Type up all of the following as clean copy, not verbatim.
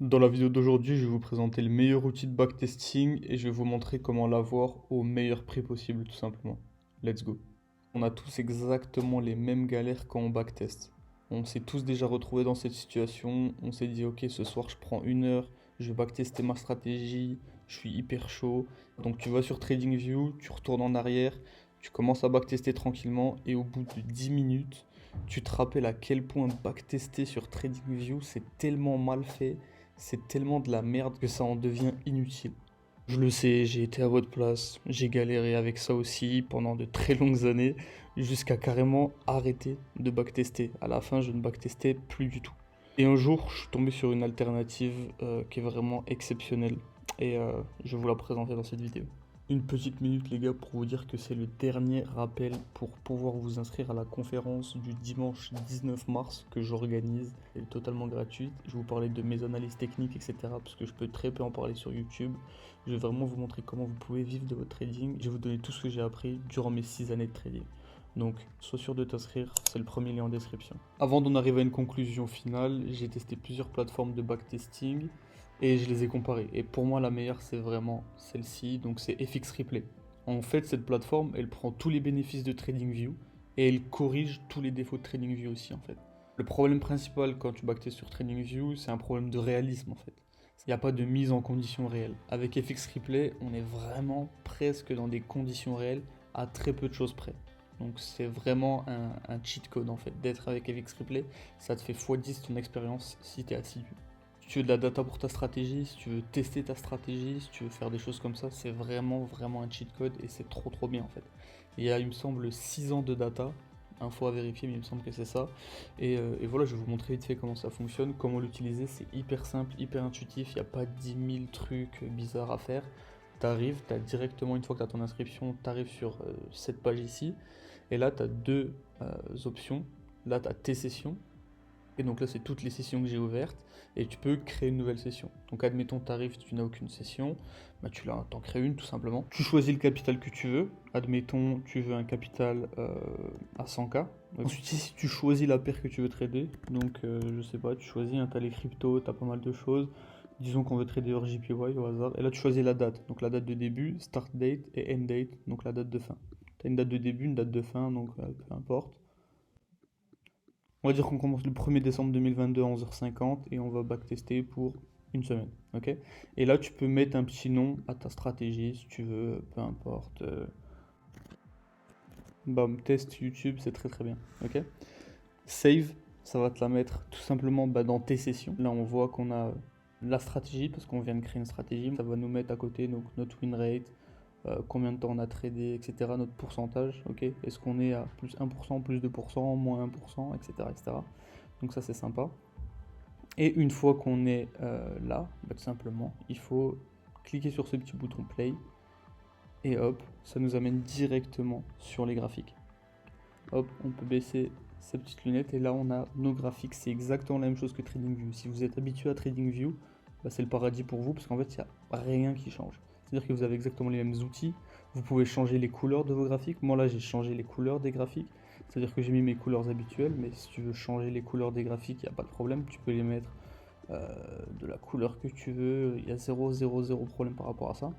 Dans la vidéo d'aujourd'hui, je vais vous présenter le meilleur outil de backtesting et je vais vous montrer comment l'avoir au meilleur prix possible, tout simplement. Let's go. On a tous exactement les mêmes galères quand on backtest. On s'est tous déjà retrouvés dans cette situation. On s'est dit, ok, ce soir je prends 1 heure, je vais backtester ma stratégie, je suis hyper chaud. Donc tu vas sur TradingView, tu retournes en arrière, tu commences à backtester tranquillement et au bout de 10 minutes, tu te rappelles à quel point backtester sur TradingView c'est tellement mal fait, c'est tellement de la merde que ça en devient inutile. Je le sais, j'ai été à votre place, j'ai galéré avec ça aussi pendant de très longues années, jusqu'à carrément arrêter de backtester. À la fin, je ne backtestais plus du tout. Et un jour, je suis tombé sur une alternative qui est vraiment exceptionnelle, et je vais vous la présenter dans cette vidéo. Une petite minute les gars pour vous dire que c'est le dernier rappel pour pouvoir vous inscrire à la conférence du dimanche 19 mars que j'organise. Elle est totalement gratuite. Je vais vous parler de mes analyses techniques, etc. parce que je peux très peu en parler sur YouTube. Je vais vraiment vous montrer comment vous pouvez vivre de votre trading. Je vais vous donner tout ce que j'ai appris durant mes 6 années de trading. Donc, sois sûr de t'inscrire, c'est le premier lien en description. Avant d'en arriver à une conclusion finale, j'ai testé plusieurs plateformes de backtesting et je les ai comparées. Et pour moi, la meilleure, c'est vraiment celle-ci, donc c'est FX Replay. En fait, cette plateforme, elle prend tous les bénéfices de TradingView et elle corrige tous les défauts de TradingView aussi, en fait. Le problème principal quand tu backtestes sur TradingView, c'est un problème de réalisme, en fait. Il n'y a pas de mise en condition réelle. Avec FX Replay, on est vraiment presque dans des conditions réelles à très peu de choses près. Donc c'est vraiment un cheat code en fait d'être avec FX Replay. Ça te fait x10 ton expérience si tu es assidu. Si tu veux de la data pour ta stratégie, si tu veux tester ta stratégie, si tu veux faire des choses comme ça, c'est vraiment un cheat code et c'est trop bien en fait. Il y a, il me semble, 6 ans de data, info à vérifier, mais il me semble que c'est ça. Et voilà, je vais vous montrer vite fait comment ça fonctionne, comment l'utiliser. C'est hyper simple, hyper intuitif, il n'y a pas 10 000 trucs bizarres à faire. T'arrives, t'as directement, une fois que tu as ton inscription, t'arrives sur cette page ici. Et là, tu as deux options. Là, tu as tes sessions. Et donc là, c'est toutes les sessions que j'ai ouvertes. Et tu peux créer une nouvelle session. Donc admettons, tu arrives, tu n'as aucune session. Bah, tu t'en crées une tout simplement. Tu choisis le capital que tu veux. Admettons, tu veux un capital à 100K. Ensuite, ici, tu choisis la paire que tu veux trader. Donc, je sais pas, tu choisis, hein, tu as les cryptos, tu as pas mal de choses. Disons qu'on veut trader hors JPY au hasard. Et là, tu choisis la date. Donc la date de début, start date et end date. Donc la date de fin. Tu as une date de début, une date de fin, donc peu importe. On va dire qu'on commence le 1er décembre 2022 à 11h50 et on va backtester pour une semaine. Ok. Et là, tu peux mettre un petit nom à ta stratégie si tu veux, peu importe. Bam, test YouTube, c'est très bien. Ok. Save, ça va te la mettre tout simplement dans tes sessions. Là, on voit qu'on a la stratégie parce qu'on vient de créer une stratégie. Ça va nous mettre à côté donc, notre win rate, combien de temps on a tradé, etc. Notre pourcentage, ok. Est-ce qu'on est à plus 1%, plus 2%, moins 1%, etc. etc. Donc ça, c'est sympa. Et une fois qu'on est là, tout simplement, il faut cliquer sur ce petit bouton play. Et hop, ça nous amène directement sur les graphiques. Hop, on peut baisser ces petites lunettes et là on a nos graphiques. C'est exactement la même chose que TradingView. Si vous êtes habitué à TradingView, c'est le paradis pour vous parce qu'en fait il n'y a rien qui change. C'est-à-dire que vous avez exactement les mêmes outils. Vous pouvez changer les couleurs de vos graphiques. Moi là j'ai changé les couleurs des graphiques. C'est-à-dire que j'ai mis mes couleurs habituelles, mais si tu veux changer les couleurs des graphiques, il n'y a pas de problème. Tu peux les mettre de la couleur que tu veux. Il y a zéro problème par rapport à ça.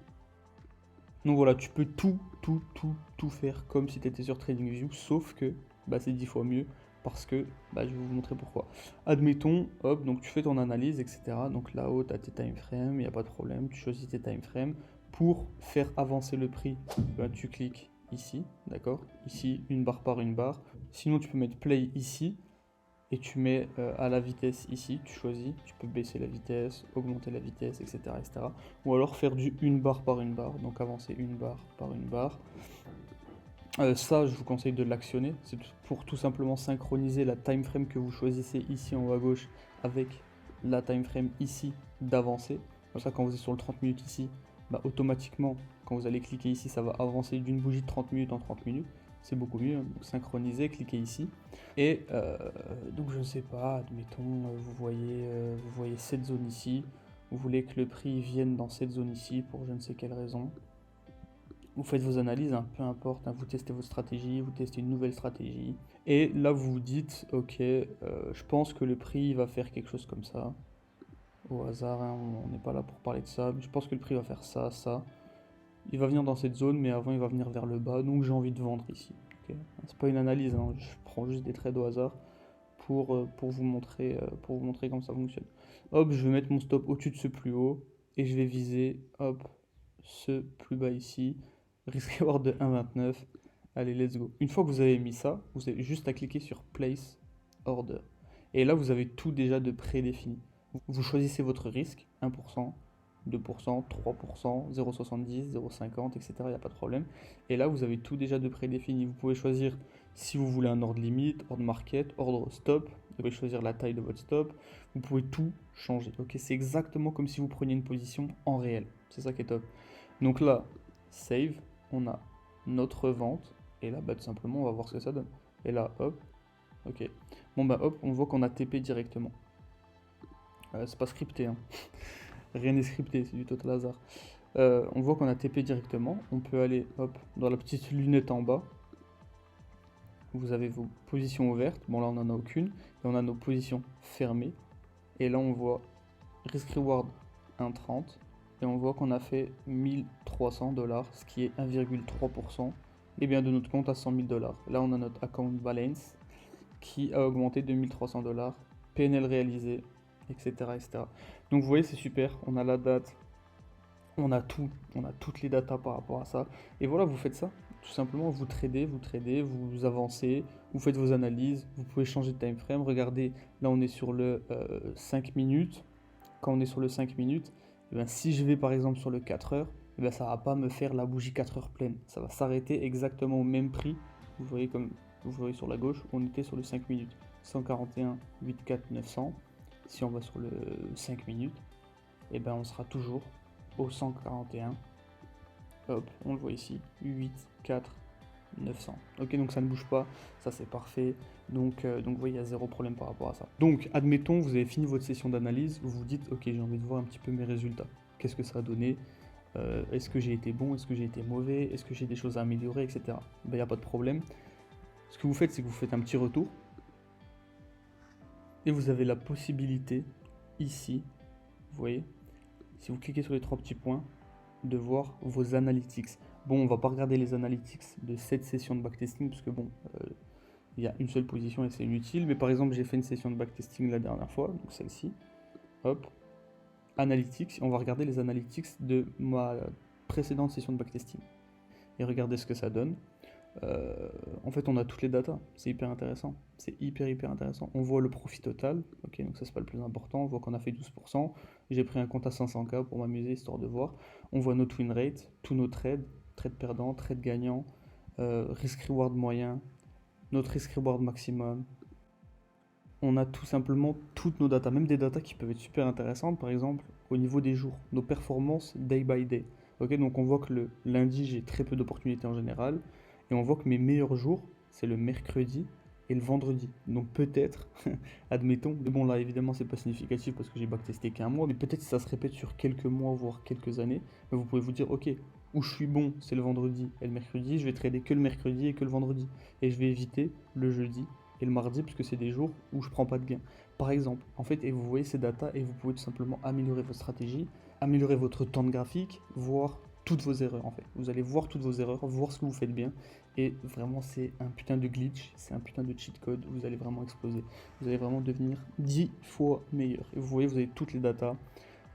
Donc voilà, tu peux tout faire comme si tu étais sur TradingView, sauf que c'est 10 fois mieux parce que je vais vous montrer pourquoi. Admettons, hop, donc tu fais ton analyse, etc. Donc là-haut, tu as tes timeframes, il n'y a pas de problème, tu choisis tes timeframes. Pour faire avancer le prix, tu cliques ici, d'accord? Ici, une barre par une barre. Sinon, tu peux mettre play ici et tu mets à la vitesse ici, tu choisis, tu peux baisser la vitesse, augmenter la vitesse, etc. etc. Ou alors faire du une barre par une barre, donc avancer une barre par une barre. Ça, je vous conseille de l'actionner, c'est pour tout simplement synchroniser la time frame que vous choisissez ici en haut à gauche avec la time frame ici d'avancer. Comme ça, quand vous êtes sur le 30 minutes ici, automatiquement, quand vous allez cliquer ici, ça va avancer d'une bougie de 30 minutes en 30 minutes. C'est beaucoup mieux, donc synchroniser, cliquez ici. Et donc je ne sais pas, admettons, vous voyez cette zone ici, vous voulez que le prix vienne dans cette zone ici pour je ne sais quelle raison. Vous faites vos analyses, hein, peu importe, hein, vous testez votre stratégie, vous testez une nouvelle stratégie. Et là vous vous dites, ok, je pense que le prix va faire quelque chose comme ça. au hasard, hein, on n'est pas là pour parler de ça. Je pense que le prix va faire ça, ça. Il va venir dans cette zone, mais avant il va venir vers le bas, donc j'ai envie de vendre ici. Okay. C'est pas une analyse, hein, je prends juste des trades au hasard pour vous montrer comment ça fonctionne. Hop, je vais mettre mon stop au-dessus de ce plus haut, et je vais viser, hop, ce plus bas ici, risk reward de 1,29. Allez, let's go. Une fois que vous avez mis ça, vous avez juste à cliquer sur Place Order. Et là, vous avez tout déjà de prédéfini. Vous choisissez votre risque, 1%, 2%, 3%, 0,70, 0,50, etc. Il n'y a pas de problème. Et là, vous avez tout déjà de prédéfini. Vous pouvez choisir si vous voulez un ordre limite, ordre market, ordre stop. Vous pouvez choisir la taille de votre stop. Vous pouvez tout changer. Ok, c'est exactement comme si vous preniez une position en réel. C'est ça qui est top. Donc là, save, on a notre vente. Et là, bah, tout simplement, on va voir ce que ça donne. Et là, hop, ok. Bon, bah hop, on voit qu'on a TP directement. C'est pas scripté, hein. Rien n'est scripté, c'est du total hasard. On voit qu'on a TP directement. On peut aller, hop, dans la petite lunette en bas. Vous avez vos positions ouvertes. Bon, là, on n'en a aucune. Et on a nos positions fermées. Et là, on voit risk reward 1,30. Et on voit qu'on a fait 1300 $, ce qui est 1,3%. Et bien de notre compte à 100 000 $. Là, on a notre account balance qui a augmenté de 1300 $. PNL réalisé, etc., etc. Donc vous voyez, c'est super. On a la date, on a tout, on a toutes les datas par rapport à ça. Et voilà, vous faites ça. Tout simplement, vous tradez, vous avancez, vous faites vos analyses, vous pouvez changer de time frame. Regardez, là on est sur le 5 minutes. Quand on est sur le 5 minutes, eh bien, si je vais par exemple sur le 4 heures, eh bien, ça ne va pas me faire la bougie 4 heures pleine. Ça va s'arrêter exactement au même prix. Vous voyez comme vous voyez sur la gauche, on était sur le 5 minutes. 141, 84, 900. Si on va sur le 5 minutes, eh ben, on sera toujours au 141. Hop, on le voit ici, 8, 4, 900. Ok, donc ça ne bouge pas, ça c'est parfait. Donc vous voyez, il y a zéro problème par rapport à ça. Donc, admettons, vous avez fini votre session d'analyse, vous vous dites, ok, j'ai envie de voir un petit peu mes résultats. Qu'est-ce que ça a donné? Est-ce que j'ai été bon? Est-ce que j'ai été mauvais? Est-ce que j'ai des choses à améliorer, etc. Ben, il n'y a pas de problème. Ce que vous faites, c'est que vous faites un petit retour. Et vous avez la possibilité, ici, vous voyez, si vous cliquez sur les trois petits points, de voir vos analytics. Bon, on va pas regarder les analytics de cette session de backtesting parce que bon, il y a une seule position et c'est inutile. Mais par exemple, j'ai fait une session de backtesting la dernière fois, donc celle-ci. Hop, analytics. On va regarder les analytics de ma précédente session de backtesting et regarder ce que ça donne. En fait, on a toutes les datas. C'est hyper intéressant. C'est hyper intéressant. On voit le profit total. Ok, donc ça c'est pas le plus important. On voit qu'on a fait 12%. J'ai pris un compte à 500K pour m'amuser histoire de voir. On voit notre win rate, tous nos trades, trades perdants, trades gagnants, risk reward moyen, notre risk reward maximum. On a tout simplement toutes nos datas, même des datas qui peuvent être super intéressantes, par exemple au niveau des jours, nos performances day by day. Ok, donc on voit que le lundi j'ai très peu d'opportunités en général. Et on voit que mes meilleurs jours, c'est le mercredi et le vendredi. Donc peut-être, admettons, mais bon là évidemment c'est pas significatif parce que j'ai backtesté qu'un mois, mais peut-être ça se répète sur quelques mois, voire quelques années, mais vous pouvez vous dire, ok, où je suis bon, c'est le vendredi et le mercredi, je vais trader que le mercredi et que le vendredi. Et je vais éviter le jeudi et le mardi parce que c'est des jours où je prends pas de gain. Par exemple, en fait, et vous voyez ces datas et vous pouvez tout simplement améliorer votre stratégie, améliorer votre temps de graphique, voir toutes vos erreurs en fait. Vous allez voir toutes vos erreurs, voir ce que vous faites bien. Et vraiment, c'est un putain de glitch, c'est un putain de cheat code. Vous allez vraiment exploser. Vous allez vraiment devenir 10 fois meilleur. Et vous voyez, vous avez toutes les datas,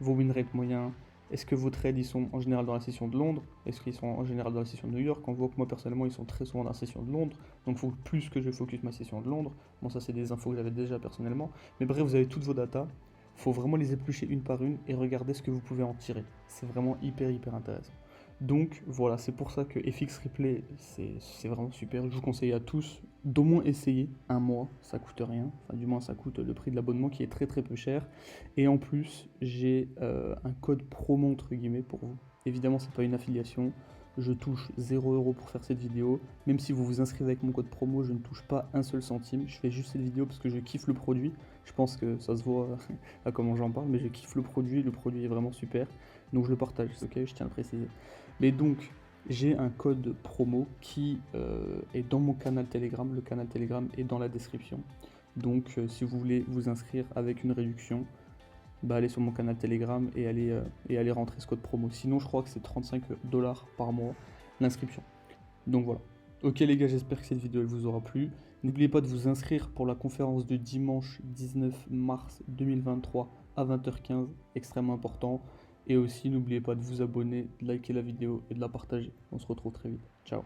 vos win rate moyens. Est-ce que vos trades ils sont en général dans la session de Londres? Est-ce qu'ils sont en général dans la session de New York? On voit que moi personnellement ils sont très souvent dans la session de Londres. Donc il faut plus que je focus ma session de Londres. Bon, ça c'est des infos que j'avais déjà personnellement. Mais bref, vous avez toutes vos datas. Il faut vraiment les éplucher une par une et regarder ce que vous pouvez en tirer. C'est vraiment hyper intéressant. Donc voilà, c'est pour ça que FX Replay, c'est vraiment super. Je vous conseille à tous d'au moins essayer un mois, ça coûte rien. Enfin, du moins, ça coûte le prix de l'abonnement qui est très peu cher. Et en plus, j'ai un code promo entre guillemets pour vous. Évidemment, c'est pas une affiliation. Je touche 0 € pour faire cette vidéo. Même si vous vous inscrivez avec mon code promo, je ne touche pas un seul centime. Je fais juste cette vidéo parce que je kiffe le produit. Je pense que ça se voit à comment j'en parle, mais je kiffe le produit est vraiment super. Donc je le partage, ok, je tiens à le préciser. Mais donc, j'ai un code promo qui est dans mon canal Telegram. Le canal Telegram est dans la description. Donc, si vous voulez vous inscrire avec une réduction, bah allez sur mon canal Telegram et allez rentrer ce code promo. Sinon, je crois que c'est 35 $ par mois l'inscription. Donc voilà. Ok les gars, j'espère que cette vidéo elle vous aura plu. N'oubliez pas de vous inscrire pour la conférence de dimanche 19 mars 2023 à 20h15, extrêmement important. Et aussi, n'oubliez pas de vous abonner, de liker la vidéo et de la partager. On se retrouve très vite. Ciao.